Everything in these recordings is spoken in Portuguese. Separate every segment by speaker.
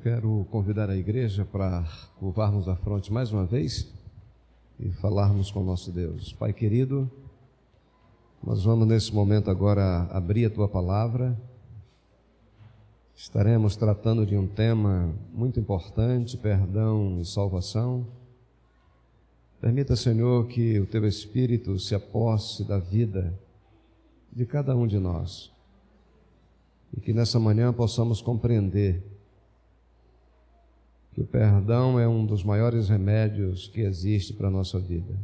Speaker 1: Quero convidar a igreja para curvarmos a fronte mais uma vez e falarmos com o nosso Deus. Pai querido, nós vamos nesse momento agora abrir a Tua Palavra. Estaremos tratando de um tema muito importante, perdão e salvação. Permita, Senhor, que o Teu Espírito se aposse da vida de cada um de nós e que nessa manhã possamos compreender que o perdão é um dos maiores remédios que existe para a nossa vida.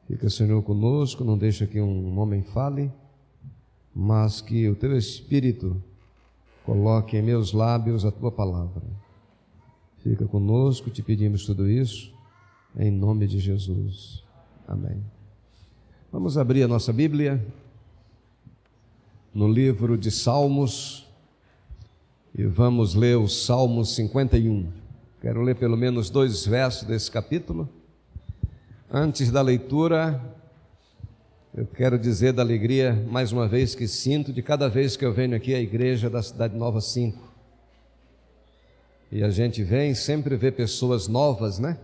Speaker 1: Fica, Senhor, conosco, não deixa que um homem fale, mas que o Teu Espírito coloque em meus lábios a Tua Palavra. Fica conosco, te pedimos tudo isso, em nome de Jesus. Amém. Vamos abrir a nossa Bíblia no livro de Salmos, e vamos ler o Salmo 51. Quero ler pelo menos 2 versos desse capítulo. Antes da leitura, eu quero dizer da alegria, mais uma vez, que sinto de cada vez que eu venho aqui à igreja da Cidade Nova 5. E a gente vem, sempre vê pessoas novas, né?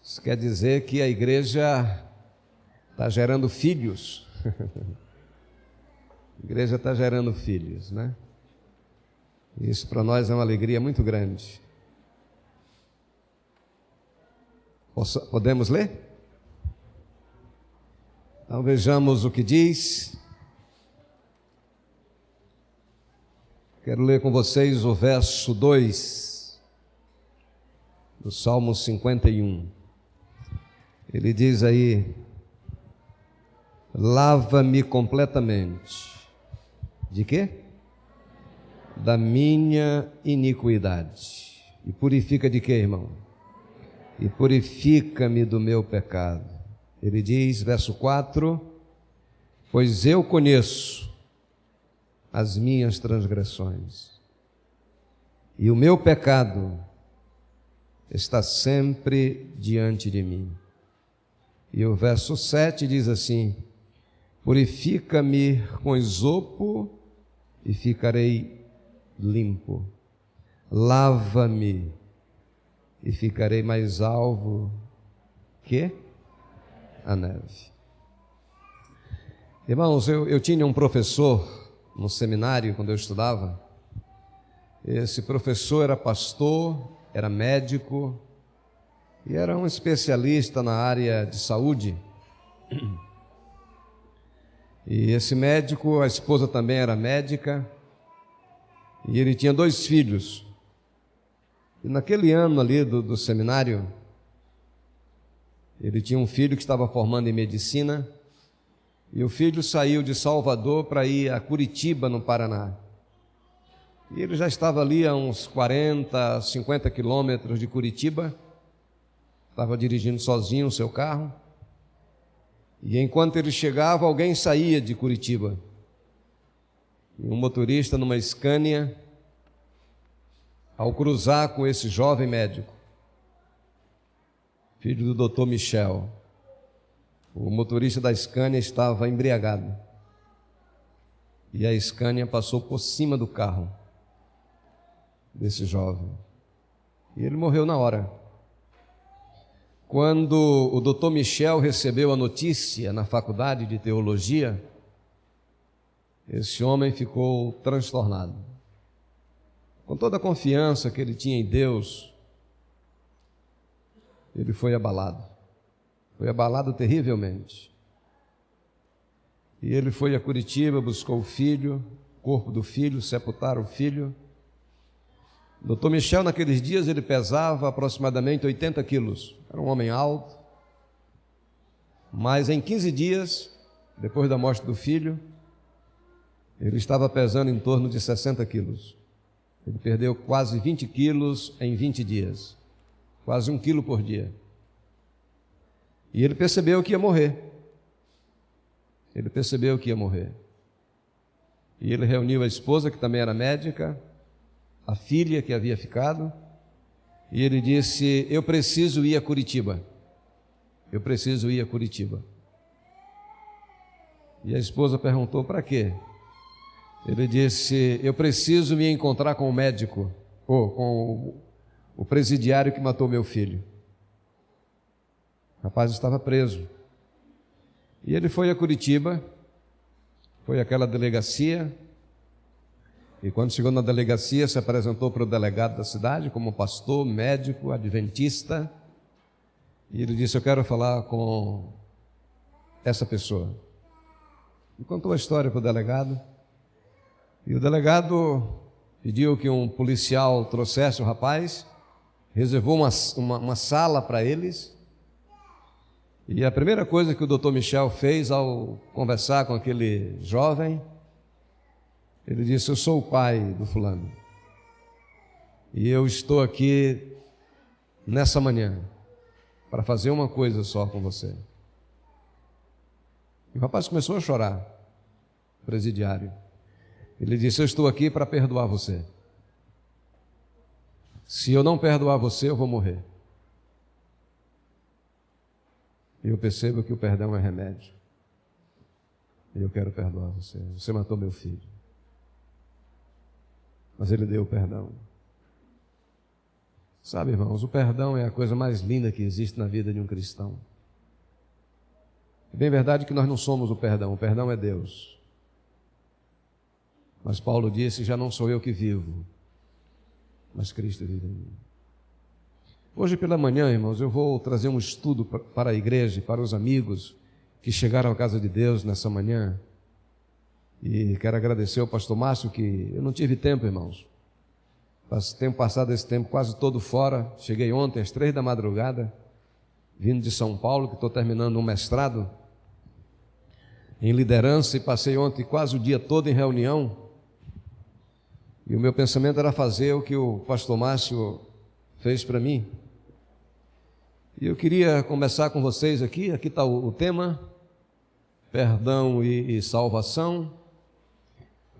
Speaker 1: Isso quer dizer que a igreja está gerando filhos. A igreja está gerando filhos, né? Isso para nós é uma alegria muito grande. Podemos ler? Então vejamos o que diz. Quero ler com vocês o verso 2 do Salmo 51. Ele diz aí: lava-me completamente. De quê? Da minha iniquidade. E purifica de quê, irmão? E purifica-me do meu pecado. Ele diz, verso 4: pois eu conheço as minhas transgressões, e o meu pecado está sempre diante de mim. E o verso 7 diz assim: purifica-me com esopo e ficarei limpo. Lava-me e ficarei mais alvo que a neve. Irmãos, eu tinha um professor no seminário quando eu estudava. Esse professor era pastor, era médico e era um especialista na área de saúde. E esse médico, a esposa também era médica, e ele tinha 2 filhos. E naquele ano ali do seminário, ele tinha um filho que estava formando em medicina, e o filho saiu de Salvador para ir a Curitiba, no Paraná. E ele já estava ali a uns 40, 50 quilômetros de Curitiba, estava dirigindo sozinho o seu carro, e enquanto ele chegava, alguém saía de Curitiba. E um motorista numa Scania, ao cruzar com esse jovem médico, filho do Dr. Michel, o motorista da Scania estava embriagado. E a Scania passou por cima do carro desse jovem. E ele morreu na hora. Quando o Dr. Michel recebeu a notícia na faculdade de teologia, esse homem ficou transtornado. Com toda a confiança que ele tinha em Deus, ele foi abalado terrivelmente. E ele foi a Curitiba, buscou o filho, o corpo do filho, sepultaram o filho. O Dr. Michel, naqueles dias, ele pesava aproximadamente 80 quilos. Era um homem alto. Mas em 15 dias, depois da morte do filho, ele estava pesando em torno de 60 quilos. Ele perdeu quase 20 quilos em 20 dias. Quase 1 quilo por dia. E ele percebeu que ia morrer. E ele reuniu a esposa, que também era médica, a filha que havia ficado, e ele disse: eu preciso ir a Curitiba. E a esposa perguntou: para quê? Ele disse: eu preciso me encontrar com o médico, ou com o presidiário que matou meu filho. O rapaz estava preso. E ele foi a Curitiba, foi àquela delegacia, e quando chegou na delegacia se apresentou para o delegado da cidade como pastor, médico, adventista, e ele disse: eu quero falar com essa pessoa. E contou a história para o delegado, e o delegado pediu que um policial trouxesse o rapaz, reservou uma sala para eles. E a primeira coisa que o doutor Michel fez ao conversar com aquele jovem, ele disse: eu sou o pai do fulano, e eu estou aqui nessa manhã para fazer uma coisa só com você. E o rapaz começou a chorar, o presidiário. Ele disse: eu estou aqui para perdoar você. Se eu não perdoar você, eu vou morrer. E eu percebo que o perdão é remédio. E eu quero perdoar você. Você matou meu filho. Mas ele deu o perdão. Sabe, irmãos, o perdão é a coisa mais linda que existe na vida de um cristão. É bem verdade que nós não somos o perdão é Deus. Mas Paulo disse: já não sou eu que vivo, mas Cristo vive em mim. Hoje pela manhã, irmãos, eu vou trazer um estudo para a igreja, para os amigos que chegaram à casa de Deus nessa manhã. E quero agradecer ao pastor Márcio, que eu não tive tempo, irmãos. Tenho passado esse tempo quase todo fora. Cheguei ontem às 3 da madrugada, vindo de São Paulo, que estou terminando um mestrado em liderança, e passei ontem quase o dia todo em reunião. E o meu pensamento era fazer o que o pastor Márcio fez para mim. E eu queria começar com vocês aqui está o tema, perdão e salvação.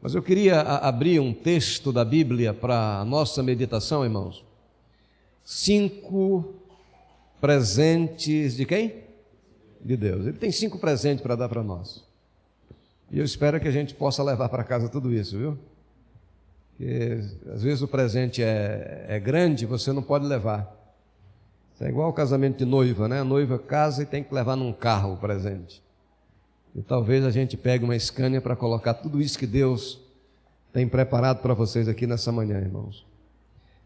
Speaker 1: Mas eu queria abrir um texto da Bíblia para a nossa meditação, irmãos. 5 presentes de quem? De Deus. Ele tem 5 presentes para dar para nós. E eu espero que a gente possa levar para casa tudo isso, viu? Porque às vezes o presente é grande, você não pode levar. Isso é igual ao casamento de noiva, né? A noiva casa e tem que levar num carro o presente. E talvez a gente pegue uma Scania para colocar tudo isso que Deus tem preparado para vocês aqui nessa manhã, irmãos.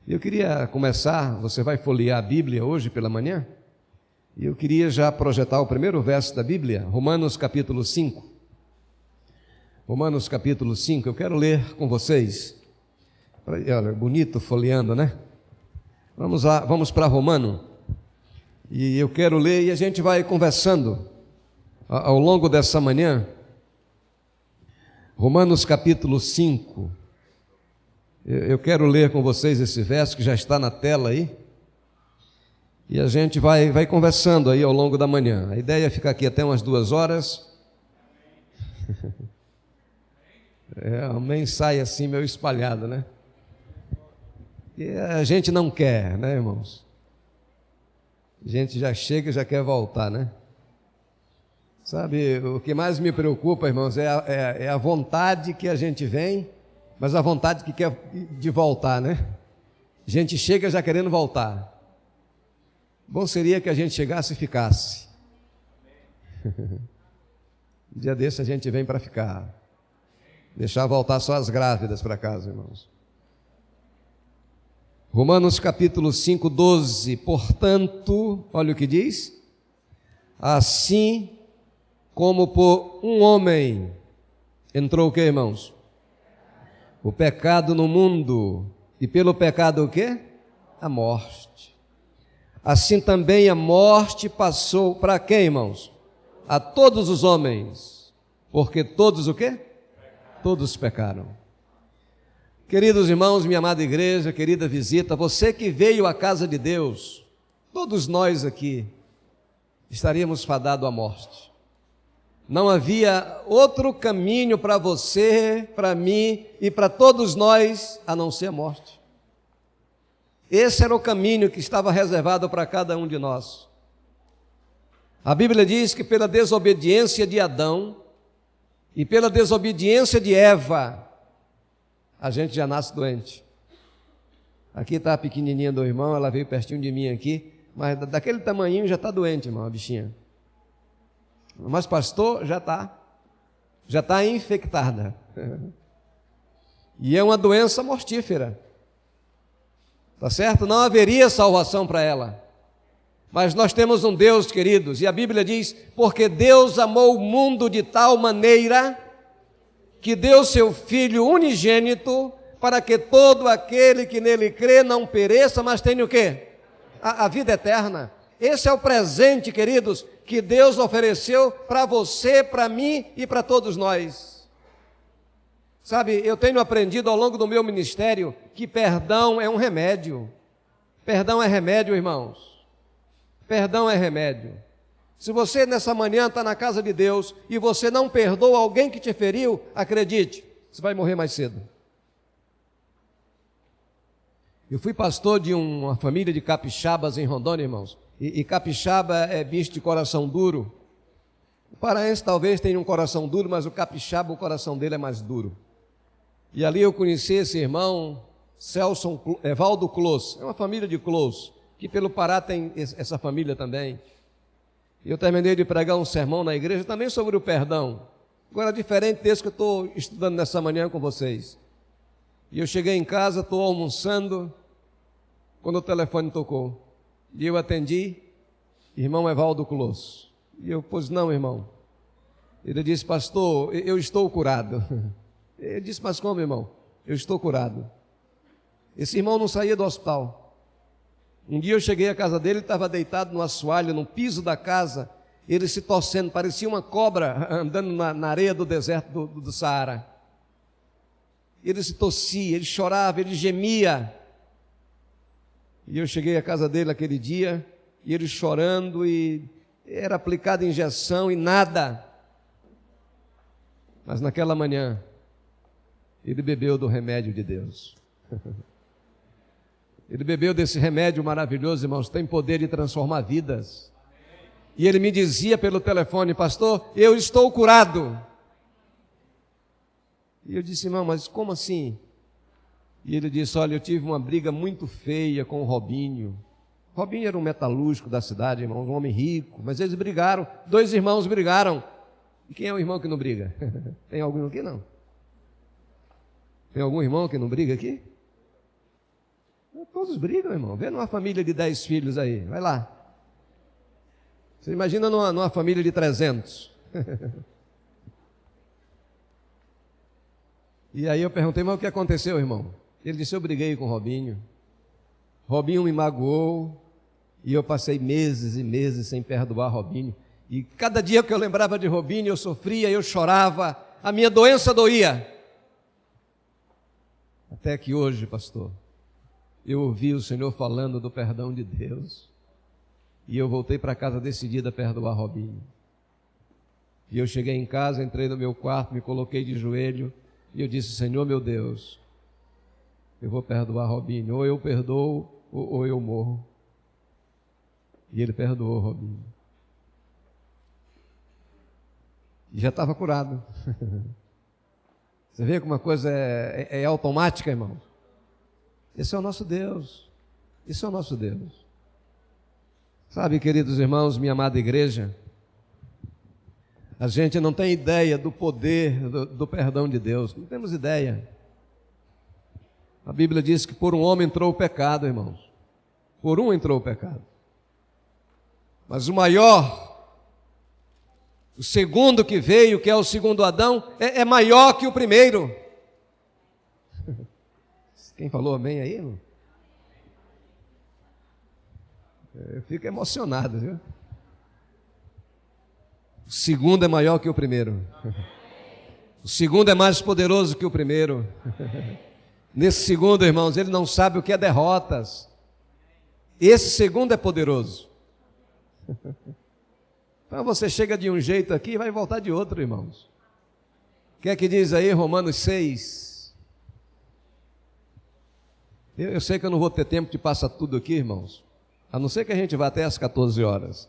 Speaker 1: E eu queria começar, você vai folhear a Bíblia hoje pela manhã? E eu queria já projetar o primeiro verso da Bíblia, Romanos capítulo 5. Romanos capítulo 5, eu quero ler com vocês. Olha, bonito folheando, né? Vamos lá, vamos para Romano. E eu quero ler e a gente vai conversando ao longo dessa manhã. Romanos capítulo 5. Eu quero ler com vocês esse verso que já está na tela aí. E a gente vai conversando aí ao longo da manhã. A ideia é ficar aqui até umas 2 horas. Amém, sai assim meio espalhado, né? E a gente não quer, né, irmãos? A gente já chega e já quer voltar, né? Sabe, o que mais me preocupa, irmãos, é a vontade que a gente vem, mas a vontade que quer de voltar, né? A gente chega já querendo voltar. Bom seria que a gente chegasse e ficasse. Um dia desse a gente vem para ficar. Deixar voltar só as grávidas para casa, irmãos. Romanos capítulo 5, 12. Portanto, olha o que diz: assim como por um homem entrou o que, irmãos? O pecado no mundo, e pelo pecado o quê? A morte. Assim também a morte passou para quem, irmãos? A todos os homens, porque todos o quê? Todos pecaram. Queridos irmãos, minha amada igreja, querida visita, você que veio à casa de Deus, todos nós aqui estaríamos fadados à morte. Não havia outro caminho para você, para mim e para todos nós, a não ser a morte. Esse era o caminho que estava reservado para cada um de nós. A Bíblia diz que pela desobediência de Adão e pela desobediência de Eva, a gente já nasce doente. Aqui está a pequenininha do irmão, ela veio pertinho de mim aqui, mas daquele tamanhinho já está doente, irmão, a bichinha. Mas pastor, já está infectada. E é uma doença mortífera. Tá certo? Não haveria salvação para ela. Mas nós temos um Deus, queridos, e a Bíblia diz, porque Deus amou o mundo de tal maneira que deu seu Filho unigênito para que todo aquele que nele crê não pereça, mas tenha o quê? A vida eterna. Esse é o presente, queridos, que Deus ofereceu para você, para mim e para todos nós. Sabe, eu tenho aprendido ao longo do meu ministério que perdão é um remédio. Perdão é remédio, irmãos. Perdão é remédio. Se você nessa manhã está na casa de Deus e você não perdoa alguém que te feriu, acredite, você vai morrer mais cedo. Eu fui pastor de uma família de capixabas em Rondônia, irmãos, e capixaba é bicho de coração duro. O paraense talvez tenha um coração duro, mas o capixaba, o coração dele é mais duro. E ali eu conheci esse irmão, Evaldo Close, é uma família de Close, que pelo Pará tem essa família também. E eu terminei de pregar um sermão na igreja também sobre o perdão. Agora, diferente desse que eu estou estudando nessa manhã com vocês. E eu cheguei em casa, estou almoçando, quando o telefone tocou. E eu atendi, irmão Evaldo Close. E eu, pois não, irmão. Ele disse, pastor, eu estou curado. Eu disse, mas como, irmão? Eu estou curado. Esse irmão não saía do hospital. Um dia eu cheguei à casa dele, ele estava deitado no assoalho, no piso da casa, ele se torcendo, parecia uma cobra andando na areia do deserto do Saara. Ele se torcia, ele chorava, ele gemia. E eu cheguei à casa dele aquele dia, e ele chorando, e era aplicada injeção e nada. Mas naquela manhã, ele bebeu do remédio de Deus. Ele bebeu desse remédio maravilhoso, irmãos, tem poder de transformar vidas. E ele me dizia pelo telefone, pastor, eu estou curado. E eu disse, irmão, mas como assim? E ele disse, olha, eu tive uma briga muito feia com o Robinho. Robinho era um metalúrgico da cidade, irmão, um homem rico, mas eles brigaram, 2 irmãos brigaram. E quem é o irmão que não briga? Tem algum aqui, não? Tem algum irmão que não briga aqui? Todos brigam, irmão. Vê numa família de 10 filhos aí, vai lá. Você imagina numa família de 300. E aí eu perguntei, mas o que aconteceu, irmão? Ele disse, eu briguei com o Robinho. Robinho me magoou e eu passei meses e meses sem perdoar Robinho. E cada dia que eu lembrava de Robinho, eu sofria, eu chorava, a minha doença doía. Até que hoje, pastor, eu ouvi o Senhor falando do perdão de Deus. E eu voltei para casa decidida a perdoar Robinho. E eu cheguei em casa, entrei no meu quarto, me coloquei de joelho e eu disse, Senhor meu Deus, eu vou perdoar Robinho, ou eu perdoo ou eu morro. E ele perdoou Robinho. E já estava curado. Você vê como uma coisa é automática, irmão? Esse é o nosso Deus. Esse é o nosso Deus. Sabe, queridos irmãos, minha amada igreja, a gente não tem ideia do poder do perdão de Deus. Não temos ideia. A Bíblia diz que por um homem entrou o pecado, irmãos. Por um entrou o pecado. Mas o maior, o segundo que veio, que é o segundo Adão, é maior que o primeiro. Quem falou amém aí, irmão? Eu fico emocionado, viu? O segundo é maior que o primeiro. O segundo é mais poderoso que o primeiro. Nesse segundo, irmãos, ele não sabe o que é derrotas. Esse segundo é poderoso. Então você chega de um jeito aqui e vai voltar de outro, irmãos. O que é que diz aí Romanos 6? Eu sei que eu não vou ter tempo de passar tudo aqui, irmãos. A não ser que a gente vá até às 14 horas.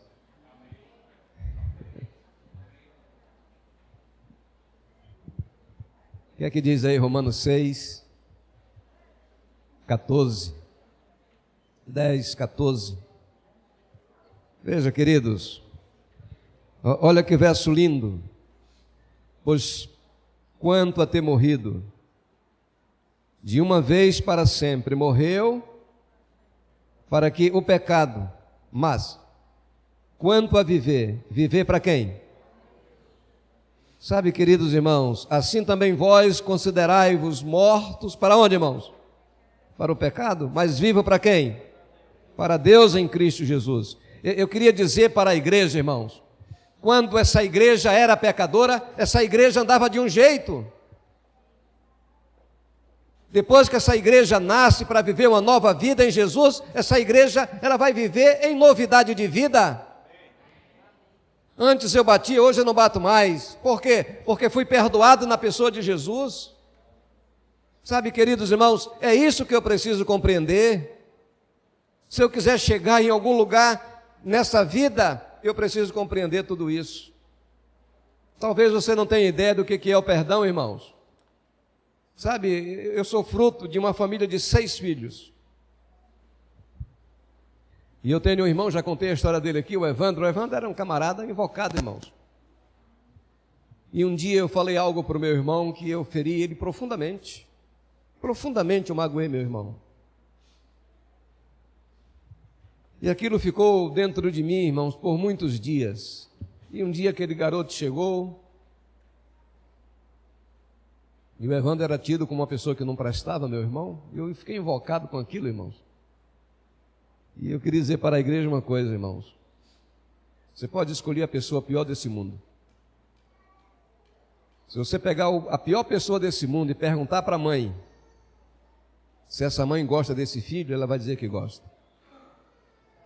Speaker 1: O que é que diz aí Romanos 6? 14. 10, 14. Veja, queridos, olha que verso lindo. Pois quanto a ter morrido, de uma vez para sempre morreu, para que o pecado, mas quanto a viver, viver para quem? Sabe, queridos irmãos, assim também vós considerai-vos mortos, para onde, irmãos? Para o pecado, mas vivo para quem? Para Deus em Cristo Jesus. Eu queria dizer para a igreja, irmãos, quando essa igreja era pecadora, essa igreja andava de um jeito. Depois que essa igreja nasce para viver uma nova vida em Jesus, essa igreja ela vai viver em novidade de vida. Antes eu batia, hoje eu não bato mais. Por quê? Porque fui perdoado na pessoa de Jesus. Sabe, queridos irmãos, é isso que eu preciso compreender. Se eu quiser chegar em algum lugar nessa vida, eu preciso compreender tudo isso. Talvez você não tenha ideia do que é o perdão, irmãos. Sabe, eu sou fruto de uma família de 6 filhos. E eu tenho um irmão, já contei a história dele aqui, o Evandro. O Evandro era um camarada invocado, irmãos. E um dia eu falei algo para o meu irmão que eu feri ele profundamente. Profundamente eu magoei meu irmão. E aquilo ficou dentro de mim, irmãos, por muitos dias. E um dia aquele garoto chegou, e o Evandro era tido como uma pessoa que não prestava, meu irmão. E eu fiquei invocado com aquilo, irmãos. E eu queria dizer para a igreja uma coisa, irmãos. Você pode escolher a pessoa pior desse mundo. Se você pegar a pior pessoa desse mundo e perguntar para a mãe se essa mãe gosta desse filho, ela vai dizer que gosta.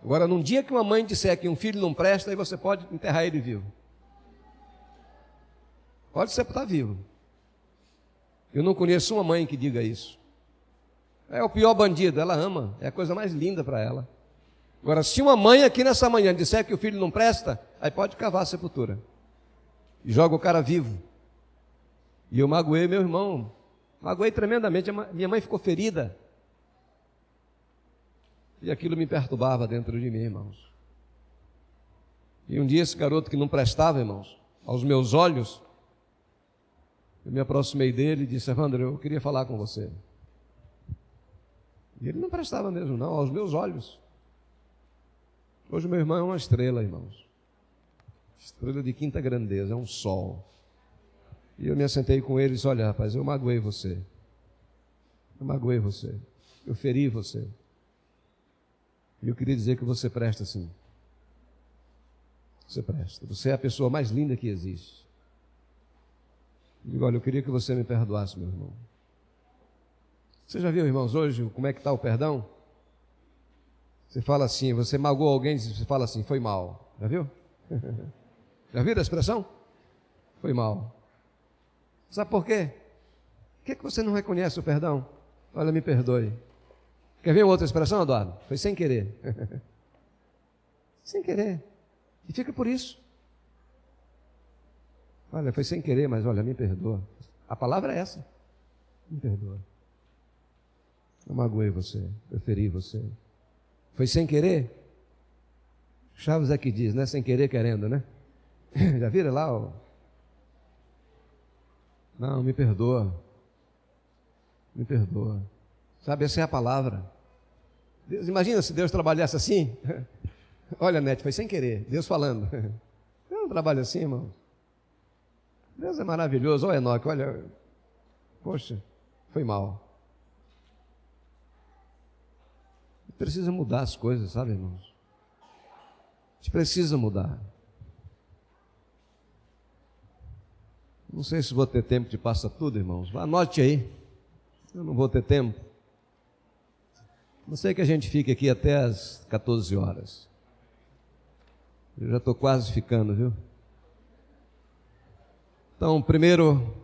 Speaker 1: Agora, num dia que uma mãe disser que um filho não presta, aí você pode enterrar ele vivo. Pode sepultar vivo. Eu não conheço uma mãe que diga isso. É o pior bandido, ela ama, é a coisa mais linda para ela. Agora, se uma mãe aqui nessa manhã disser que o filho não presta, aí pode cavar a sepultura. E joga o cara vivo. E eu magoei meu irmão. Magoei tremendamente, minha mãe ficou ferida. E aquilo me perturbava dentro de mim, irmãos. E um dia esse garoto que não prestava, irmãos, aos meus olhos, eu me aproximei dele e disse: Evandro, eu queria falar com você. E ele não prestava mesmo, não, aos meus olhos. Hoje meu irmão é uma estrela, irmãos. Estrela de quinta grandeza, é um sol. E eu me assentei com ele e disse: olha, rapaz, eu magoei você. Eu magoei você. Eu feri você. E eu queria dizer que você presta sim. Você presta. Você é a pessoa mais linda que existe. Eu digo: olha, eu queria que você me perdoasse, meu irmão. Você já viu, irmãos, hoje como é que está o perdão? Você fala assim, você magoou alguém, você fala assim, foi mal. Já viu? Já viu a expressão? Foi mal. Sabe por quê? Por que você não reconhece o perdão? Olha, me perdoe. Quer ver uma outra expressão, Eduardo? Foi sem querer. Sem querer. E fica por isso. Olha, foi sem querer, mas olha, me perdoa. A palavra é essa. Me perdoa. Eu magoei você, eu feri você. Foi sem querer? Chaves aqui diz, né? Sem querer, querendo, né? Já viram lá? Ó? Não, me perdoa. Me perdoa. Sabe, essa é a palavra. Deus, imagina se Deus trabalhasse assim. Olha, Nete, foi sem querer. Deus falando. Eu não trabalho assim, irmão. Deus é maravilhoso. Olha, Enoque, olha. Poxa, foi mal. Precisa mudar as coisas, sabe, irmãos? A gente precisa mudar. Não sei se vou ter tempo de passar tudo, irmãos. Anote aí. Eu não vou ter tempo. Não sei que a gente fique aqui até as 14 horas. Eu já estou quase ficando, viu? Então, primeiro,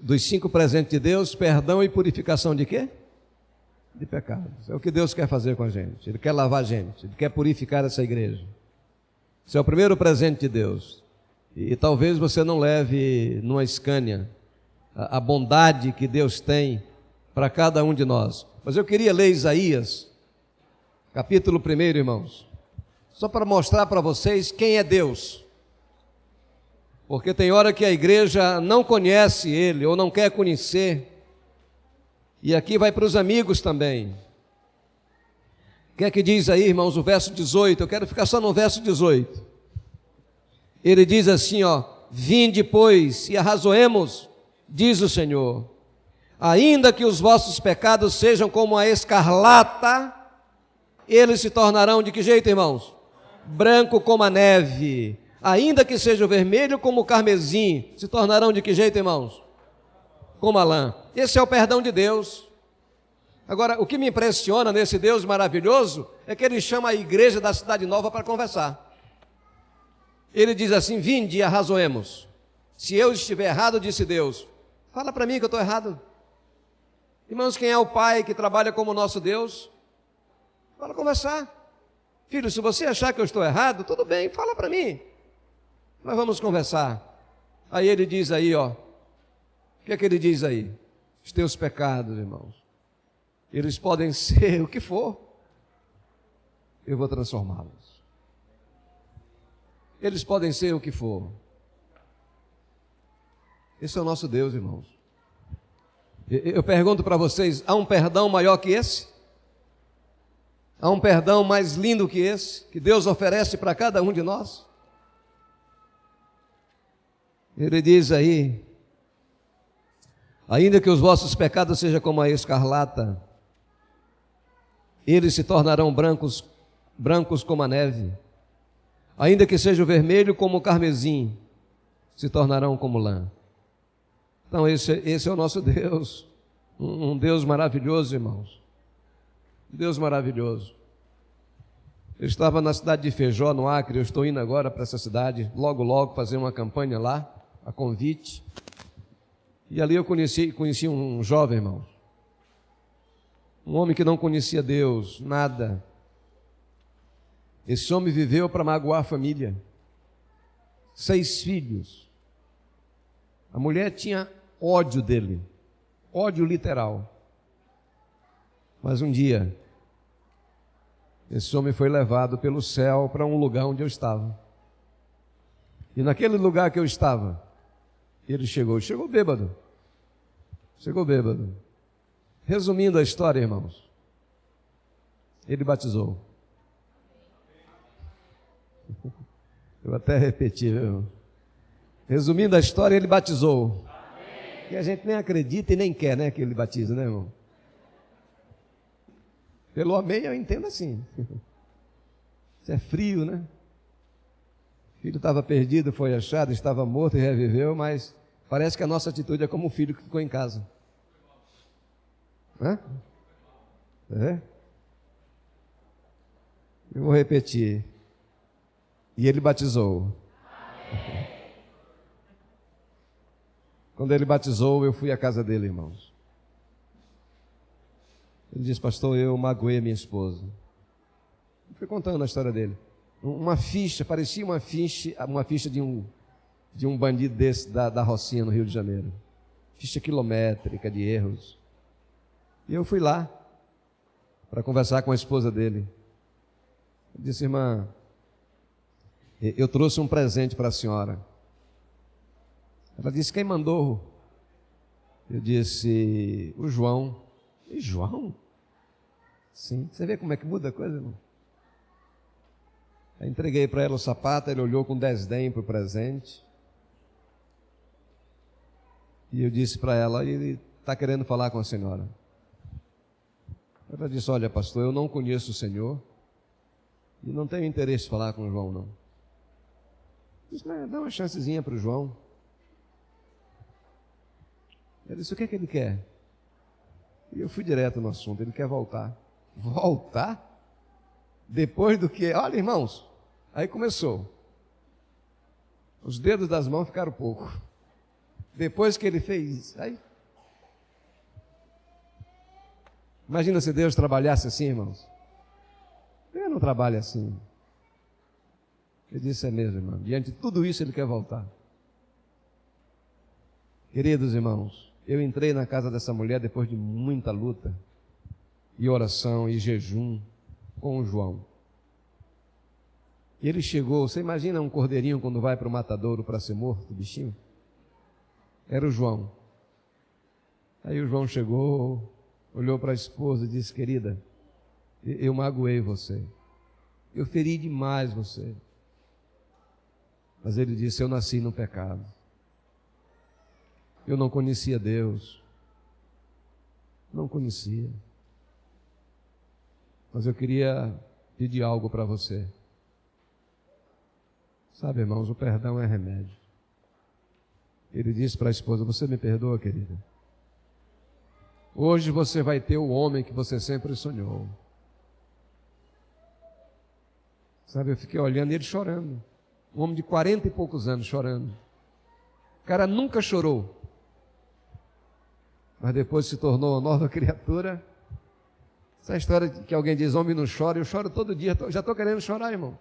Speaker 1: dos 5 presentes de Deus, perdão e purificação de quê? De pecados. É o que Deus quer fazer com a gente. Ele quer lavar a gente, Ele quer purificar essa igreja. Esse é o primeiro presente de Deus. E talvez você não leve numa Scania a bondade que Deus tem para cada um de nós. Mas eu queria ler Isaías, capítulo 1, irmãos, só para mostrar para vocês quem é Deus. Porque tem hora que a igreja não conhece Ele, ou não quer conhecer, e aqui vai para os amigos também. O que é que diz aí, irmãos, o verso 18? Eu quero ficar só no verso 18. Ele diz assim, ó: vinde, pois, e arrazoemos, diz o Senhor, ainda que os vossos pecados sejam como a escarlata, eles se tornarão de que jeito, irmãos? Branco como a neve. Ainda que seja vermelho como o carmesim, se tornarão de que jeito, irmãos? Como a lã. Esse é o perdão de Deus. Agora, o que me impressiona nesse Deus maravilhoso é que Ele chama a igreja da Cidade Nova para conversar. Ele diz assim: vinde e arrazoemos. Se eu estiver errado, disse Deus, fala para mim que eu estou errado. Irmãos, quem é o Pai que trabalha como nosso Deus? Fala conversar. Filho, se você achar que eu estou errado, tudo bem, fala para mim. Nós vamos conversar. Aí ele diz aí, ó, o que é que ele diz aí? Os teus pecados, irmãos, eles podem ser o que for, eu vou transformá-los. Eles podem ser o que for. Esse é o nosso Deus, irmãos. Eu pergunto para vocês, há um perdão maior que esse? Há um perdão mais lindo que esse, que Deus oferece para cada um de nós? Ele diz aí: ainda que os vossos pecados sejam como a escarlata, eles se tornarão brancos como a neve. Ainda que seja vermelho como o carmesim, se tornarão como lã. Então esse é o nosso Deus, um Deus maravilhoso, irmãos. Deus maravilhoso. Eu estava na cidade de Feijó, no Acre. Eu estou indo agora para essa cidade, logo fazer uma campanha lá, a convite. E ali eu conheci um jovem, irmão, um homem que não conhecia Deus, nada. Esse homem viveu para magoar a família, 6 filhos. A mulher tinha ódio dele, ódio literal. Mas um dia, esse homem foi levado pelo céu para um lugar onde eu estava. E naquele lugar que eu estava, ele chegou bêbado. Chegou bêbado. Resumindo a história, irmãos, ele batizou. Eu até repeti, viu? Resumindo a história, ele batizou. E a gente nem acredita e nem quer, né, que ele batiza, né, irmão? Pelo amém eu entendo assim. Isso é frio, né? O filho estava perdido, foi achado, estava morto e reviveu, mas parece que a nossa atitude é como o filho que ficou em casa. É? Eu vou repetir. E ele batizou. Quando ele batizou, eu fui à casa dele, irmãos. Ele disse: pastor, eu magoei minha esposa. Eu fui contando a história dele. Uma ficha, parecia uma ficha de um bandido desse da Rocinha, no Rio de Janeiro. Ficha quilométrica de erros. E eu fui lá para conversar com a esposa dele. Eu disse: irmã, eu trouxe um presente para a senhora. Ela disse: quem mandou? Eu disse: o João. E João? Sim. Você vê como é que muda a coisa, irmão? Aí entreguei para ela o sapato, ele olhou com desdém para o presente. E eu disse para ela: ele está querendo falar com a senhora. Ela disse: olha, pastor, eu não conheço o senhor e não tenho interesse em falar com o João, não. Eu disse: dá uma chancezinha para o João. Ele disse: o que é que ele quer? E eu fui direto no assunto. Ele quer voltar. Voltar? Depois do que? Olha, irmãos, aí começou. Os dedos das mãos ficaram pouco. Depois que ele fez, aí... Imagina se Deus trabalhasse assim, irmãos. Ele não trabalha assim. Ele disse: é mesmo, irmão. Diante de tudo isso, ele quer voltar. Queridos irmãos, Eu entrei na casa dessa mulher depois de muita luta, e oração, e jejum, com o João. E ele chegou, você imagina um cordeirinho quando vai para o matadouro para ser morto, bichinho? Era o João. Aí o João chegou, olhou para a esposa e disse: querida, eu magoei você, eu feri demais você. Mas ele disse: eu nasci no pecado, eu não conhecia Deus, não conhecia, mas eu queria pedir algo para você. Sabe, irmãos, o perdão é remédio. Ele disse para a esposa: você me perdoa, querida? Hoje você vai ter o homem que você sempre sonhou. Sabe, eu fiquei olhando ele chorando. Um homem de 40 e poucos anos chorando. O cara nunca chorou, mas depois se tornou uma nova criatura. Essa história que alguém diz: homem não chora, eu choro todo dia. Já estou querendo chorar, irmão.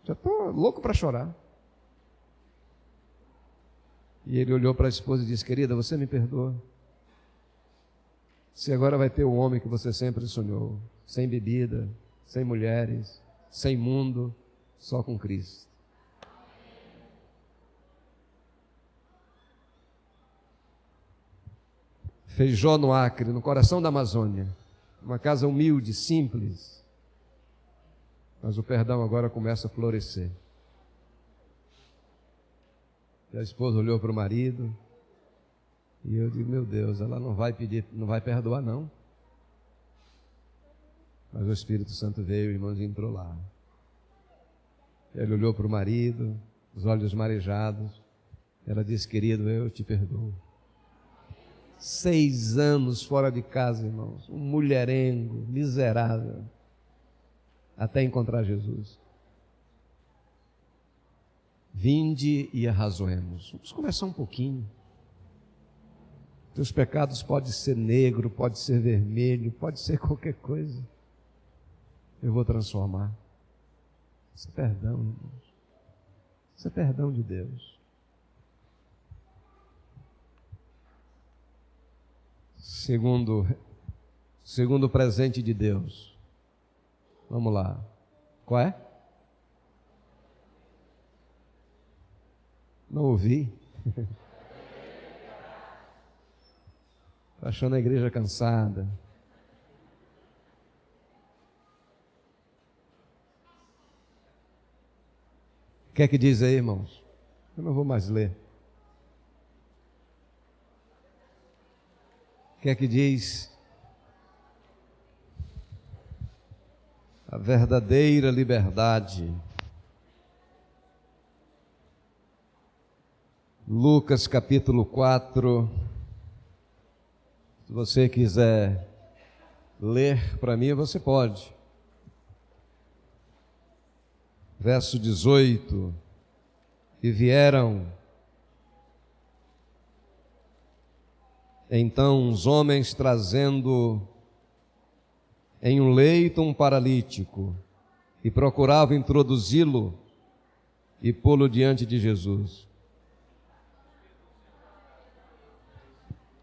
Speaker 1: Já estou louco para chorar. E ele olhou para a esposa e disse: querida, você me perdoa? Você agora vai ter o homem que você sempre sonhou, sem bebida, sem mulheres, sem mundo, só com Cristo. Feijó no Acre, no coração da Amazônia, uma casa humilde, simples, mas o perdão agora começa a florescer. E a esposa olhou para o marido, e eu digo: meu Deus, ela não vai pedir, não vai perdoar não. Mas o Espírito Santo veio, o irmãozinho entrou lá. Ele olhou para o marido, os olhos marejados. Ela disse: querido, eu te perdoo. 6 anos fora de casa, irmãos, um mulherengo, miserável, até encontrar Jesus. Vinde e arrazoemos. Vamos conversar um pouquinho. Teus pecados podem ser negro, pode ser vermelho, pode ser qualquer coisa. Eu vou transformar. Isso é perdão, irmãos. Isso é perdão de Deus. Segundo presente de Deus. Vamos lá. Qual é? Não ouvi. Está achando a igreja cansada. O que é que diz aí, irmãos? Eu não vou mais ler. O que é que diz? A verdadeira liberdade. Lucas capítulo 4. Se você quiser ler para mim, você pode. Verso 18. E vieram então uns homens trazendo em um leito um paralítico, e procuravam introduzi-lo e pô-lo diante de Jesus.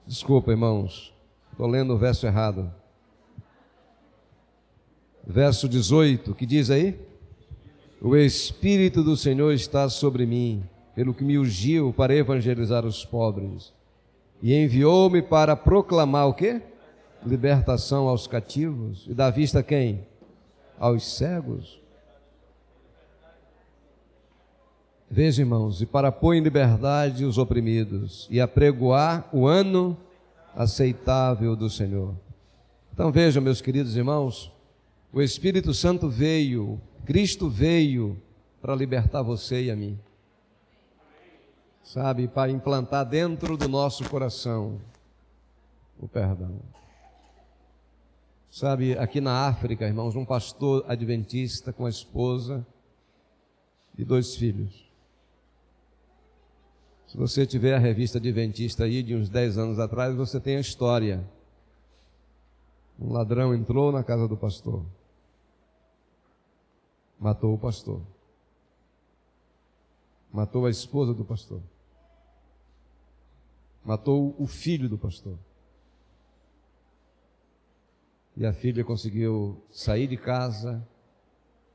Speaker 1: Desculpa, irmãos, estou lendo o verso errado. Verso 18, que diz aí? O Espírito do Senhor está sobre mim, pelo que me ungiu para evangelizar os pobres, e enviou-me para proclamar o quê? Libertação aos cativos, e dar vista a quem? Aos cegos. Veja, irmãos, e para pôr em liberdade os oprimidos, e apregoar o ano aceitável do Senhor. Então vejam, meus queridos irmãos, o Espírito Santo veio, Cristo veio para libertar você e a mim. Sabe, para implantar dentro do nosso coração o perdão. Sabe, aqui na África, irmãos, um pastor adventista com a esposa e 2 filhos. Se você tiver a revista adventista aí de uns 10 anos atrás, você tem a história. Um ladrão entrou na casa do pastor, matou o pastor, matou a esposa do pastor, matou o filho do pastor. E a filha conseguiu sair de casa,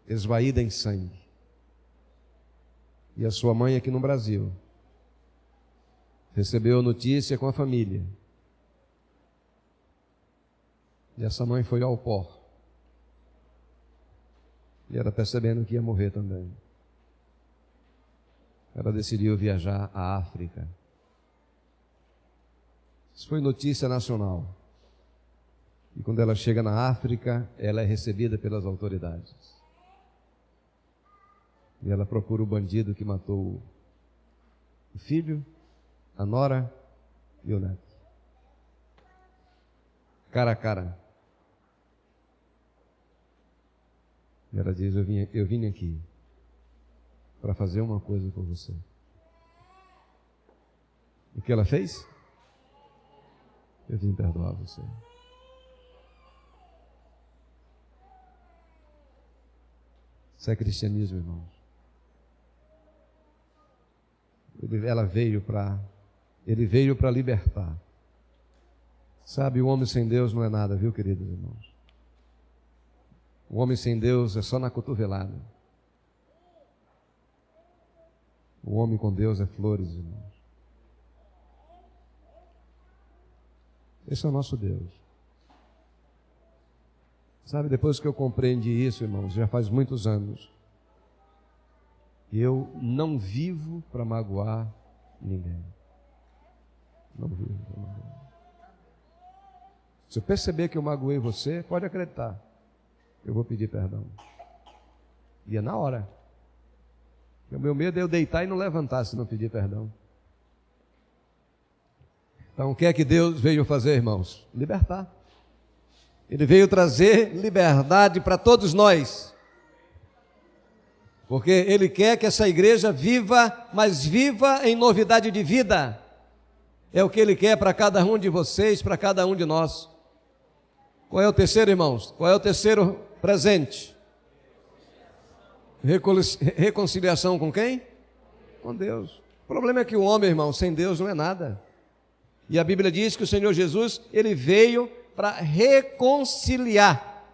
Speaker 1: esvaída em sangue. E a sua mãe aqui no Brasil recebeu a notícia com a família. E essa mãe foi ao pó. E ela, percebendo que ia morrer também, ela decidiu viajar à África. Isso foi notícia nacional. E quando ela chega na África, ela é recebida pelas autoridades. E ela procura o bandido que matou o filho, a nora e o neto. Cara a cara. E ela diz: eu vim aqui para fazer uma coisa por você. O que ela fez? Eu vim perdoar você. Isso é cristianismo, irmãos. Ele veio para libertar. Sabe, o homem sem Deus não é nada, viu, queridos irmãos? O homem sem Deus é só na cotovelada. O homem com Deus é flores, irmãos. Esse é o nosso Deus. Sabe, depois que eu compreendi isso, irmãos, já faz muitos anos, eu não vivo para magoar ninguém. Não vivo para magoar. Se eu perceber que eu magoei você, pode acreditar, eu vou pedir perdão. E é na hora. O meu medo é eu deitar e não levantar se não pedir perdão. Então, o que é que Deus veio fazer, irmãos? Libertar. Ele veio trazer liberdade para todos nós. Porque Ele quer que essa igreja viva, mas viva em novidade de vida. É o que Ele quer para cada um de vocês, para cada um de nós. Qual é o terceiro, irmãos? Qual é o terceiro presente? Reconciliação com quem? Com Deus. O problema é que o homem, irmão, sem Deus não é nada. E a Bíblia diz que o Senhor Jesus, Ele veio para reconciliar.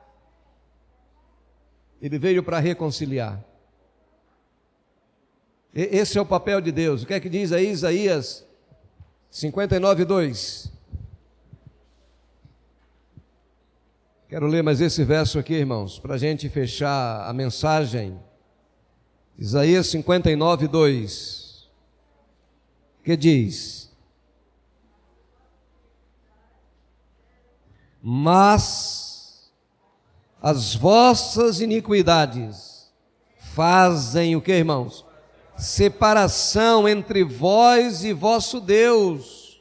Speaker 1: Ele veio para reconciliar. Esse é o papel de Deus. O que é que diz aí Isaías 59:2? Quero ler mais esse verso aqui, irmãos, para a gente fechar a mensagem. Isaías 59:2, que diz: mas as vossas iniquidades fazem o que, irmãos? Separação entre vós e vosso Deus,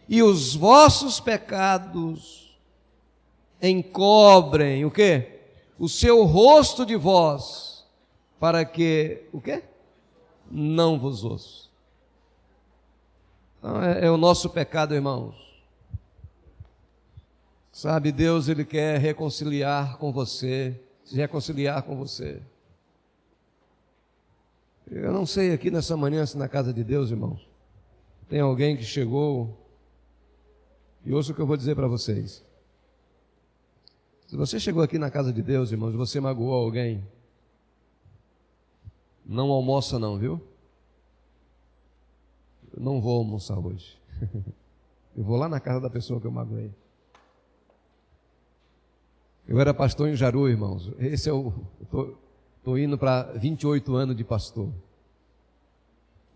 Speaker 1: e os vossos pecados encobrem o que? O seu rosto de vós, para que, o quê? Não vos ouço. Então, é o nosso pecado, irmãos. Sabe, Deus, Ele quer reconciliar com você, se reconciliar com você. Eu não sei aqui nessa manhã, se na casa de Deus, irmãos, tem alguém que chegou, e ouça o que eu vou dizer para vocês. Se você chegou aqui na casa de Deus, irmãos, e você magoou alguém, não almoça não, viu? Eu não vou almoçar hoje. Eu vou lá na casa da pessoa que eu magoei. Eu era pastor em Jaru, irmãos. Estou indo para 28 anos de pastor.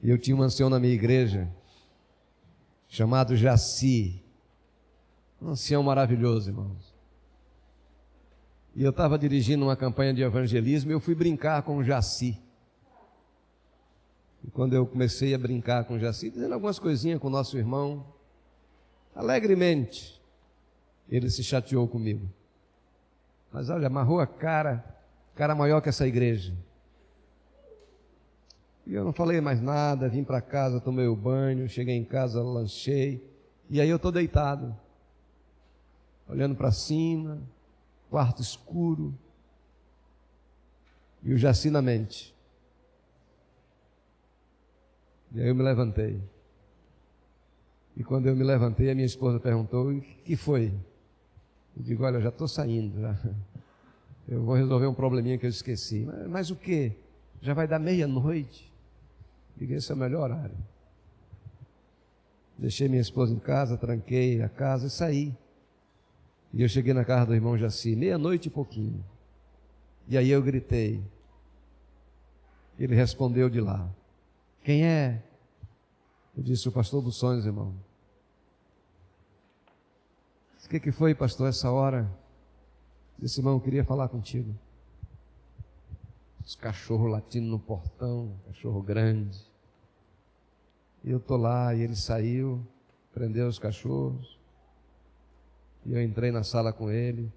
Speaker 1: E eu tinha um ancião na minha igreja, chamado Jaci. Um ancião maravilhoso, irmãos. E eu estava dirigindo uma campanha de evangelismo e eu fui brincar com o Jaci. E quando eu comecei a brincar com o Jaci, dizendo algumas coisinhas com o nosso irmão, alegremente, ele se chateou comigo. Mas olha, amarrou a cara maior que essa igreja. E eu não falei mais nada, vim para casa, tomei o banho, cheguei em casa, lanchei. E aí eu estou deitado, olhando para cima, quarto escuro, e o Jaci na mente. E aí eu me levantei. E quando eu me levantei, a minha esposa perguntou: o que foi? Eu digo: olha, eu já estou saindo, já. Eu vou resolver um probleminha que eu esqueci. Mas o quê? Já vai dar meia-noite. Digo: esse é o melhor horário. Deixei minha esposa em casa, tranquei a casa e saí. E eu cheguei na casa do irmão Jaci, meia-noite e pouquinho. E aí eu gritei. Ele respondeu de lá: quem é? Eu disse: o pastor dos sonhos, irmão. O que foi, pastor, essa hora? Disse: irmão, eu queria falar contigo. Os cachorros latindo no portão, cachorro grande. E eu estou lá, e ele saiu, prendeu os cachorros. E eu entrei na sala com ele.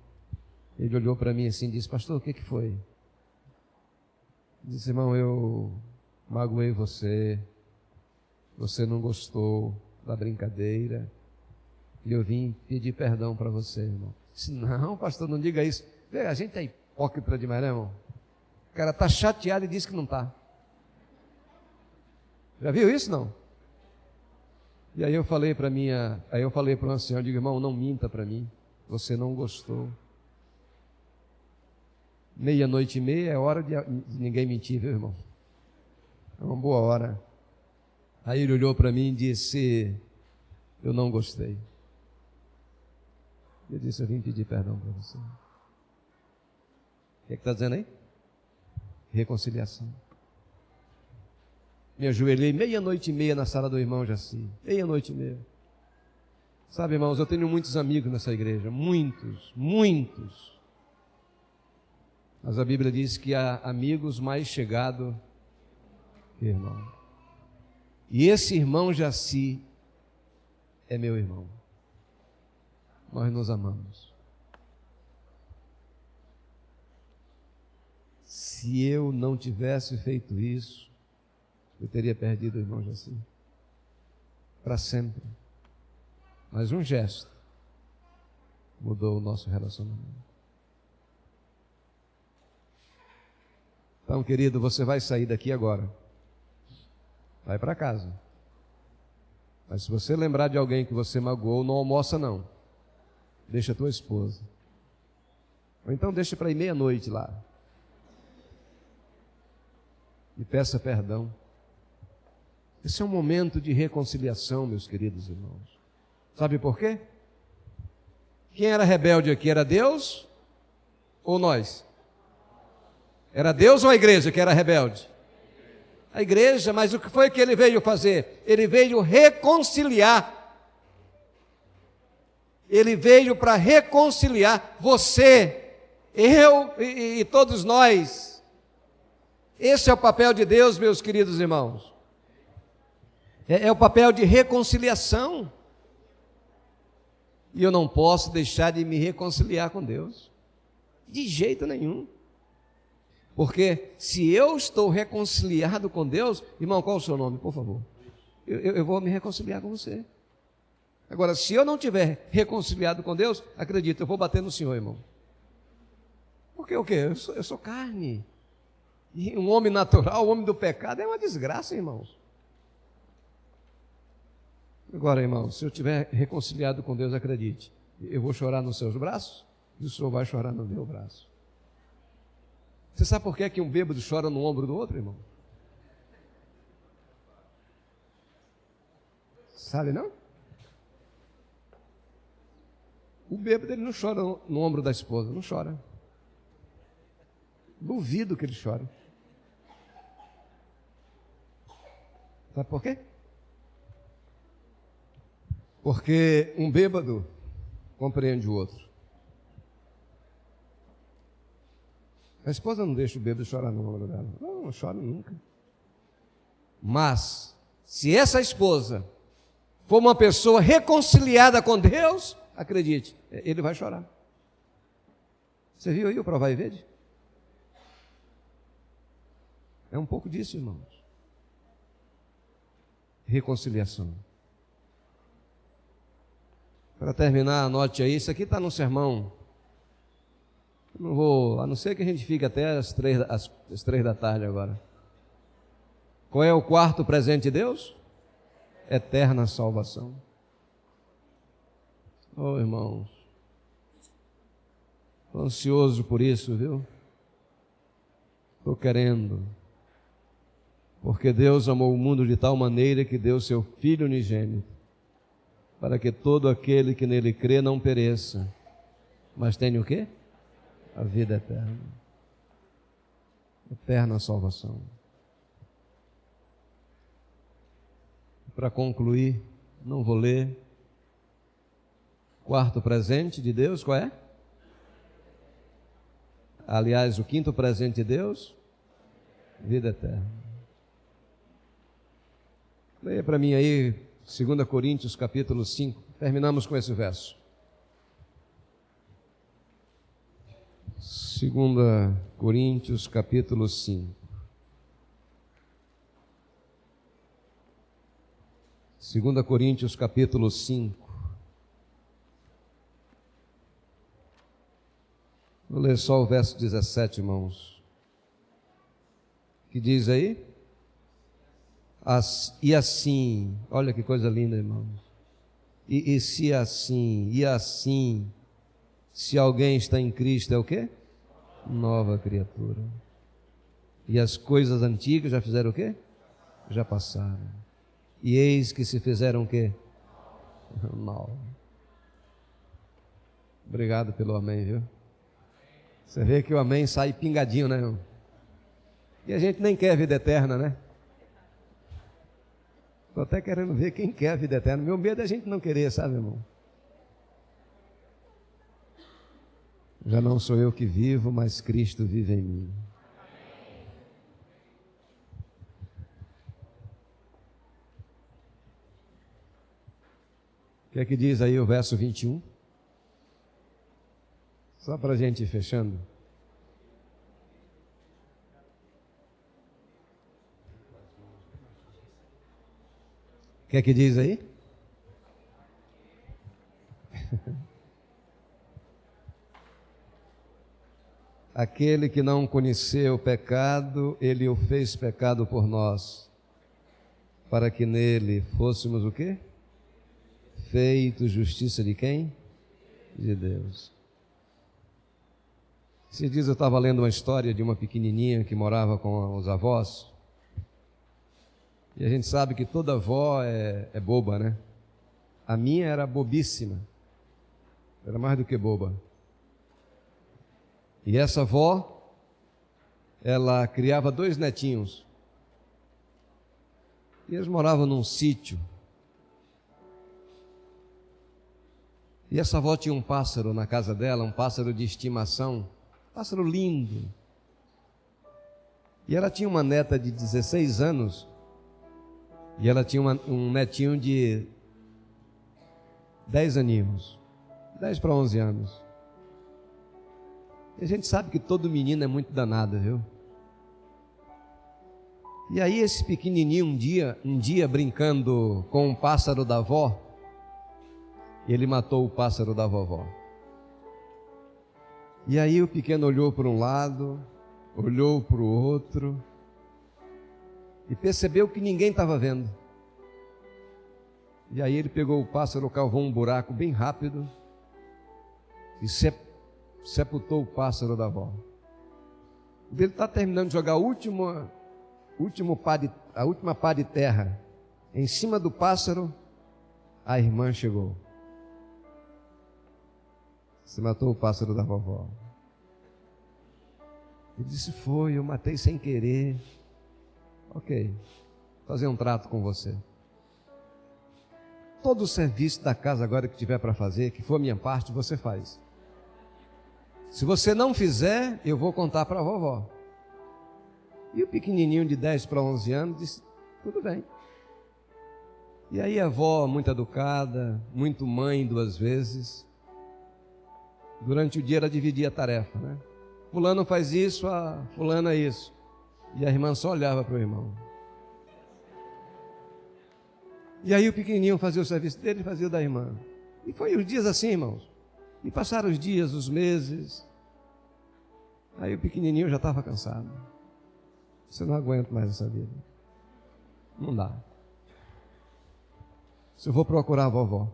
Speaker 1: Ele olhou para mim assim e disse: pastor, o que foi? Eu disse: irmão, eu magoei você. Você não gostou da brincadeira. E eu vim pedir perdão para você, irmão. Eu disse: não, pastor, não diga isso. A gente é hipócrita demais, né, irmão? O cara está chateado e diz que não está. Já viu isso, não? E aí eu falei para o ancião, eu digo: irmão, não minta para mim, você não gostou. Meia-noite e meia é hora de ninguém mentir, viu, irmão? É uma boa hora. Aí ele olhou para mim e disse: eu não gostei. Eu disse: eu vim pedir perdão para você. O que está dizendo aí? Reconciliação. Me ajoelhei meia-noite e meia na sala do irmão Jaci. Meia-noite e meia. Sabe, irmãos, eu tenho muitos amigos nessa igreja. Muitos. Mas a Bíblia diz que há amigos mais chegados que irmão. E esse irmão Jaci é meu irmão. Nós nos amamos. Se eu não tivesse feito isso, eu teria perdido o irmão Jaci para sempre. Mas um gesto mudou o nosso relacionamento. Então, querido, você vai sair daqui agora. Vai para casa. Mas se você lembrar de alguém que você magoou, não almoça não. Deixa a tua esposa. Ou então deixa para ir meia-noite lá. E peça perdão. Esse é um momento de reconciliação, meus queridos irmãos. Sabe por quê? Quem era rebelde aqui? Era Deus ou nós? Era Deus ou a igreja que era rebelde? A igreja, mas o que foi que ele veio fazer? Ele veio reconciliar. Ele veio para reconciliar você, eu e todos nós. Esse é o papel de Deus, meus queridos irmãos. É o papel de reconciliação. E eu não posso deixar de me reconciliar com Deus. De jeito nenhum. Porque se eu estou reconciliado com Deus, irmão, qual é o seu nome, por favor? Eu vou me reconciliar com você. Agora, se eu não tiver reconciliado com Deus, acredita, eu vou bater no Senhor, irmão. Porque o quê? Eu sou carne. E um homem natural, o homem do pecado, é uma desgraça, irmãos. Agora, irmão, se eu tiver reconciliado com Deus, acredite, eu vou chorar nos seus braços e o Senhor vai chorar no meu braço. Você sabe por que um bêbado chora no ombro do outro, irmão? Sabe, não? O bêbado, ele não chora no ombro da esposa, não chora. Duvido que ele chore. Sabe por quê? Porque um bêbado compreende o outro. A esposa não deixa o bêbado chorar no ombro dela. Não chora nunca. Mas, se essa esposa for uma pessoa reconciliada com Deus, acredite, ele vai chorar. Você viu aí o provar e ver? É um pouco disso, irmãos. Reconciliação. Para terminar, anote aí, isso aqui está no sermão. Eu não vou, a não ser que a gente fique até às 3 da tarde agora. Qual é o quarto presente de Deus? Eterna salvação. Oh, irmãos, estou ansioso por isso, viu? Estou querendo. Porque Deus amou o mundo de tal maneira que deu seu Filho unigênito, para que todo aquele que nele crê não pereça, mas tenha o quê? A vida eterna. Eterna salvação. Para concluir, não vou ler. Quarto presente de Deus, qual é? Aliás, o quinto presente de Deus, vida eterna. Leia para mim aí, 2 Coríntios capítulo 5, terminamos com esse verso. 2 Coríntios capítulo 5. 2 Coríntios capítulo 5. Vou ler só o verso 17, irmãos. Que diz aí? E assim, olha que coisa linda, irmãos. E se assim, se alguém está em Cristo, é o quê? Nova criatura. E as coisas antigas já fizeram o quê? Já passaram. E eis que se fizeram o quê? Mal. Obrigado pelo amém, viu? Você vê que o amém sai pingadinho, né, irmão? E a gente nem quer a vida eterna, né? Estou até querendo ver quem quer a vida eterna. Meu medo é a gente não querer, sabe, irmão? Já não sou eu que vivo, mas Cristo vive em mim. O que é que diz aí o verso 21? Só para a gente ir fechando. O que é que diz aí? Aquele que não conheceu o pecado, ele o fez pecado por nós, para que nele fôssemos o quê? Feito justiça de quem? De Deus. Esses dias eu estava lendo uma história de uma pequenininha que morava com os avós. E a gente sabe que toda avó é boba, né? A minha era bobíssima. Era mais do que boba. E essa avó, ela criava 2 netinhos. E eles moravam num sítio. E essa avó tinha um pássaro na casa dela, um pássaro de estimação. Pássaro lindo. E ela tinha uma neta de 16 anos. E ela tinha um netinho de 10 aninhos. 10 para 11 anos. E a gente sabe que todo menino é muito danado, viu? E aí esse pequenininho um dia brincando com um pássaro da avó, ele matou o pássaro da vovó. E aí o pequeno olhou para um lado, olhou para o outro e percebeu que ninguém estava vendo. E aí ele pegou o pássaro, cavou um buraco bem rápido e sepultou o pássaro da avó. Ele está terminando de jogar a última pá de terra em cima do pássaro, a irmã chegou. Você matou o pássaro da vovó. Ele disse, eu matei sem querer. Ok, vou fazer um trato com você. Todo o serviço da casa agora que tiver para fazer, que for a minha parte, você faz. Se você não fizer, eu vou contar para a vovó. E o pequenininho de 10 para 11 anos disse, tudo bem. E aí a avó, muito educada, muito mãe 2 vezes, durante o dia ela dividia a tarefa, né? Fulano faz isso, a fulana isso. E a irmã só olhava para o irmão. E aí o pequenininho fazia o serviço dele e fazia o da irmã. E foi os dias assim, irmãos. E passaram os dias, os meses. Aí o pequenininho já estava cansado. Você não aguenta mais essa vida. Não dá. Se eu vou procurar a vovó.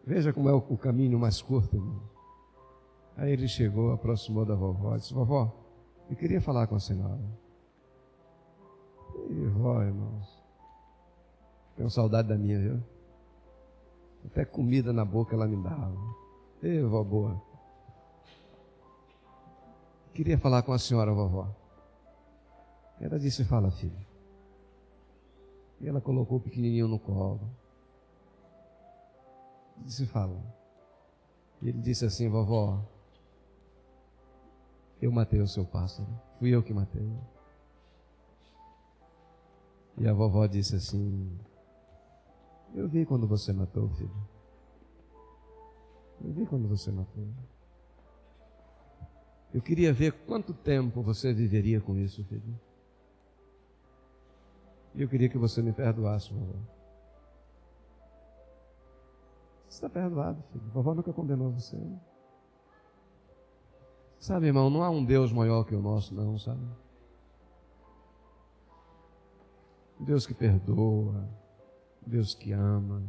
Speaker 1: Veja como é o caminho mais curto, irmão. Aí ele chegou, aproximou da vovó, disse: vovó, eu queria falar com a senhora. E vó, irmãos, tenho saudade da minha, viu? Até comida na boca ela me dava. Ei, vó boa. Queria falar com a senhora, vovó. Ela disse: fala, filho. E ela colocou o pequenininho no colo. Disse: fala. E ele disse assim: vovó, eu matei o seu pássaro. Fui eu que matei. E a vovó disse assim: eu vi quando você matou, filho. Eu vi quando você matou. Eu queria ver quanto tempo você viveria com isso, filho. E eu queria que você me perdoasse, vovó. Você está perdoado, filho. A vovó nunca condenou você. Sabe, irmão, não há um Deus maior que o nosso, não, sabe? Deus que perdoa, Deus que ama.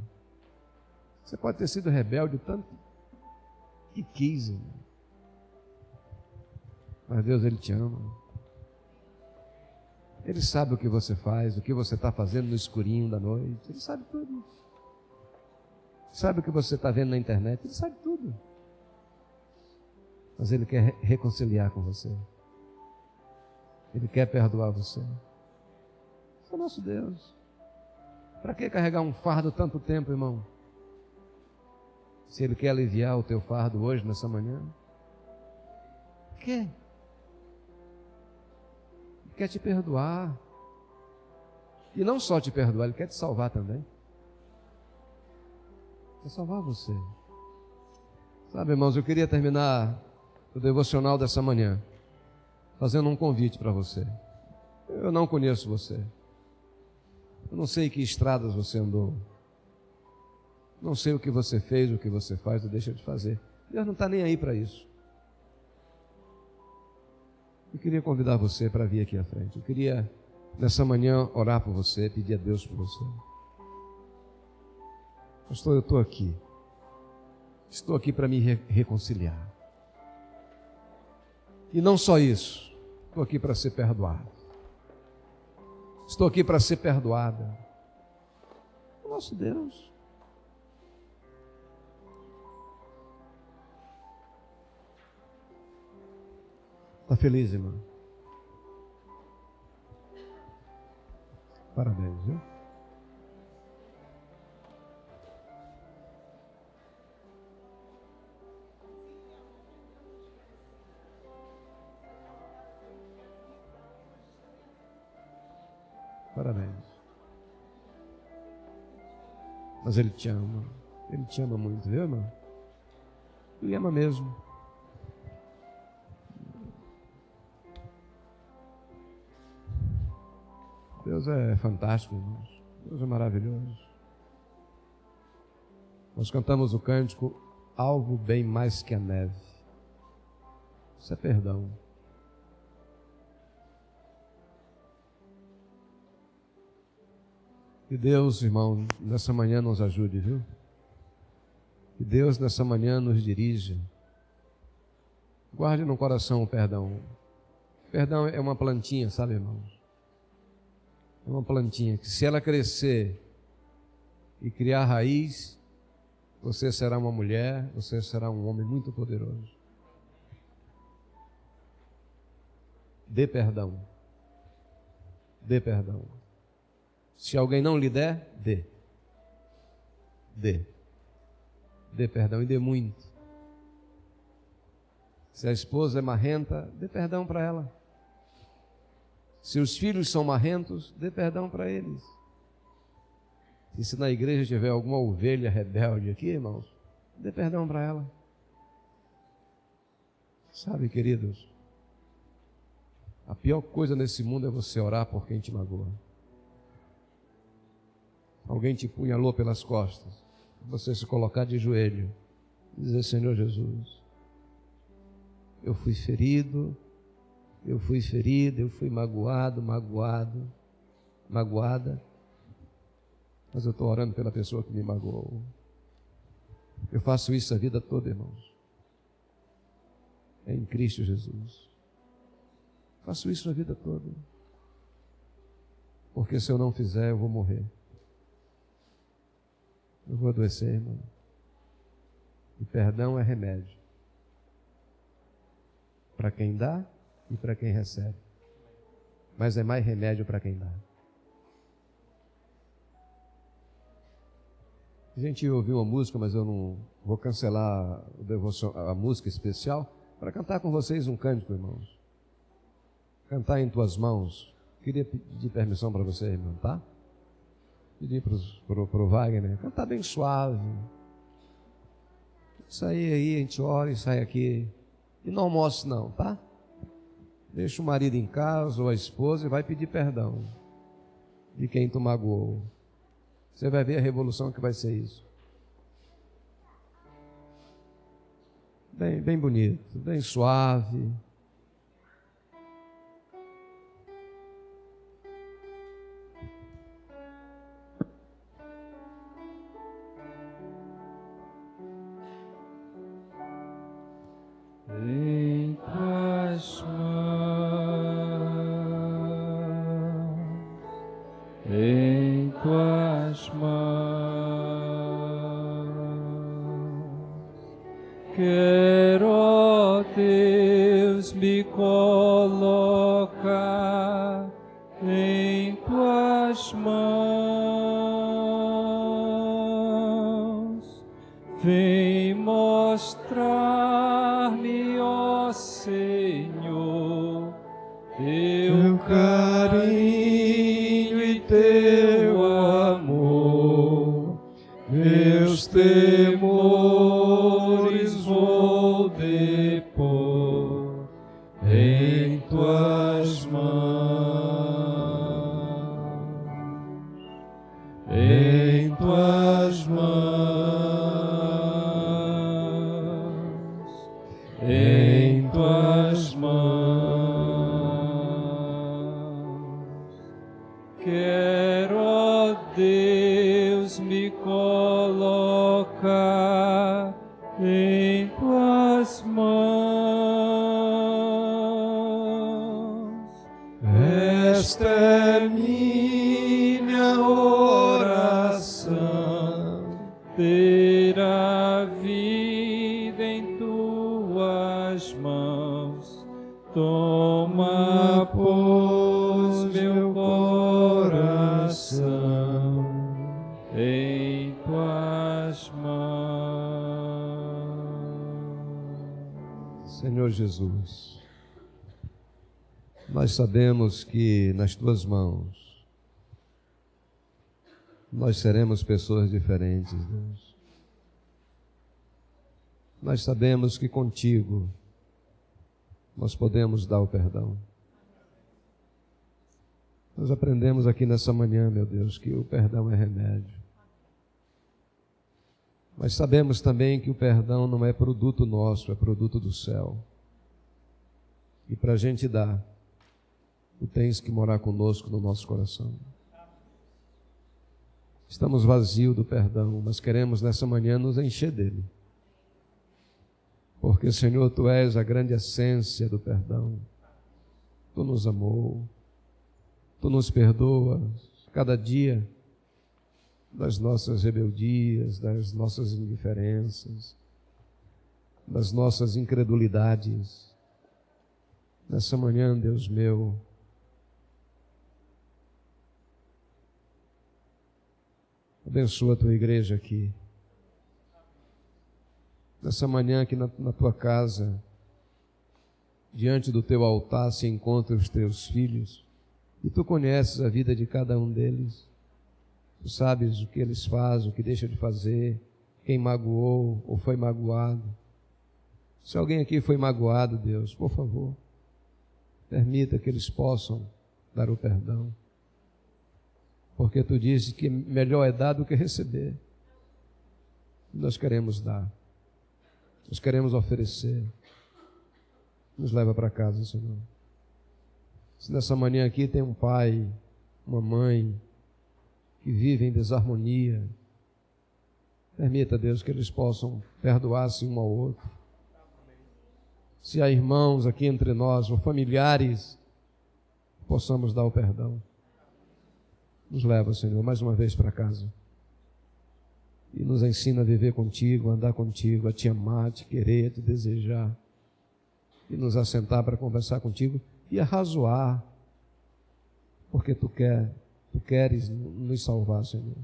Speaker 1: Você pode ter sido rebelde o tanto que quis, irmão. Mas Deus, Ele te ama. Ele sabe o que você faz, o que você está fazendo no escurinho da noite. Ele sabe tudo. Sabe o que você está vendo na internet. Ele sabe tudo. Mas Ele quer reconciliar com você. Ele quer perdoar você. Esse é o nosso Deus. Para que carregar um fardo tanto tempo, irmão? Se Ele quer aliviar o teu fardo hoje, nessa manhã. Quer? Quer te perdoar. E não só te perdoar, Ele quer te salvar também. Quer salvar você. Sabe, irmãos, eu queria terminar o devocional dessa manhã fazendo um convite para você. Eu não conheço você. Eu não sei que estradas você andou. Não sei o que você fez, o que você faz ou deixa de fazer. Deus não está nem aí para isso. Eu queria convidar você para vir aqui à frente. Eu queria, nessa manhã, orar por você, pedir a Deus por você. Pastor, eu estou aqui. Estou aqui para me reconciliar. E não só isso. Estou aqui para ser perdoado. Estou aqui para ser perdoada. O nosso Deus. Está feliz, irmão? Parabéns, viu? Parabéns. Mas Ele te ama. Ele te ama muito, viu, irmão? Ele ama mesmo. Deus é fantástico, irmãos. Deus é maravilhoso. Nós cantamos o cântico Algo bem mais que a neve. Isso é perdão. Que Deus, irmão, nessa manhã nos ajude, viu? Que Deus nessa manhã nos dirija. Guarde no coração o perdão. Perdão é uma plantinha, sabe, irmãos? É uma plantinha que, se ela crescer e criar raiz, você será uma mulher, você será um homem muito poderoso. Dê perdão. Dê perdão. Se alguém não lhe der, dê. Dê. Dê perdão e dê muito. Se a esposa é marrenta, dê perdão para ela. Se os filhos são marrentos, dê perdão para eles. E se na igreja tiver alguma ovelha rebelde aqui, irmãos, dê perdão para ela. Sabe, queridos, a pior coisa nesse mundo é você orar por quem te magoa. Alguém te punhalou pelas costas, você se colocar de joelho e dizer: Senhor Jesus, eu fui ferido, eu fui magoada, mas eu estou orando pela pessoa que me magoou. Eu faço isso a vida toda, irmãos. É em Cristo Jesus. Faço isso a vida toda. Porque se eu não fizer, eu vou morrer. Eu vou adoecer, irmão. E perdão é remédio. Para quem dá e para quem recebe. Mas é mais remédio para quem dá. A gente ouviu uma música, mas eu não vou cancelar a música especial para cantar com vocês um cântico, irmãos. Cantar em tuas mãos. Queria pedir permissão para você, irmão, tá? Pedir para o Wagner, cantar bem suave. Sair aí, a gente ora e sai aqui. E não almoce não, tá? Deixa o marido em casa ou a esposa e vai pedir perdão de quem tu magoou. Você vai ver a revolução que vai ser isso. Bem bonito, bem suave.
Speaker 2: Em tuas mãos, em tuas mãos, quero, ó Deus, me colocar em tuas mãos. Vem mostrar-me, ó Senhor, teu carinho e teu amor. Meus temores vou depor em tuas mãos, em tuas mãos, em tuas mãos. Quero, ó Deus, me colocar em tuas mãos. Esta é minha oração, ter a vida em tuas mãos. Toma, pois, meu coração em tuas mãos.
Speaker 1: Senhor Jesus, nós sabemos que nas tuas mãos nós seremos pessoas diferentes, Deus. Nós sabemos que contigo nós podemos dar o perdão. Nós aprendemos aqui nessa manhã, meu Deus, que o perdão é remédio. Mas sabemos também que o perdão não é produto nosso, é produto do céu. E para a gente dar, tu tens que morar conosco no nosso coração. Estamos vazios do perdão, mas queremos nessa manhã nos encher dele. Porque, Senhor, tu és a grande essência do perdão. Tu nos amou, tu nos perdoas cada dia das nossas rebeldias, das nossas indiferenças, das nossas incredulidades. Nessa manhã, Deus meu, abençoa a tua igreja aqui. Nessa manhã aqui na tua casa, diante do teu altar se encontram os teus filhos, e tu conheces a vida de cada um deles. Tu sabes o que eles fazem, o que deixam de fazer, quem magoou ou foi magoado. Se alguém aqui foi magoado, Deus, por favor, permita que eles possam dar o perdão. Porque tu disse que melhor é dar do que receber. Nós queremos dar. Nós queremos oferecer. Nos leva para casa, Senhor. Se nessa manhã aqui tem um pai, uma mãe, que vivem em desarmonia, Permita, Deus, que eles possam perdoar-se um ao outro. Se há irmãos aqui entre nós, ou familiares, possamos dar o perdão. Nos leva, Senhor, mais uma vez para casa. E nos ensina a viver contigo, a andar contigo, a te amar, a te querer, a te desejar. E nos assentar para conversar contigo e a razoar. Porque tu queres nos salvar, Senhor.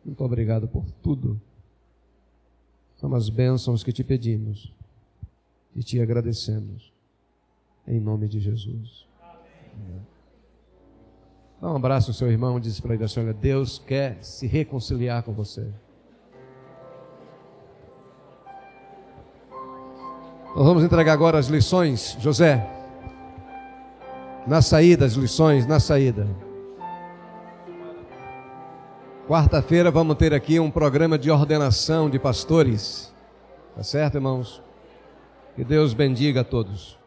Speaker 1: Muito obrigado por tudo. São as bênçãos que te pedimos e te agradecemos. Em nome de Jesus. Amém. Dá um abraço ao seu irmão e diz para ele assim: olha, Deus quer se reconciliar com você. Nós vamos entregar agora as lições, José. Na saída, as lições, na saída. Quarta-feira vamos ter aqui um programa de ordenação de pastores. Tá certo, irmãos? Que Deus bendiga a todos.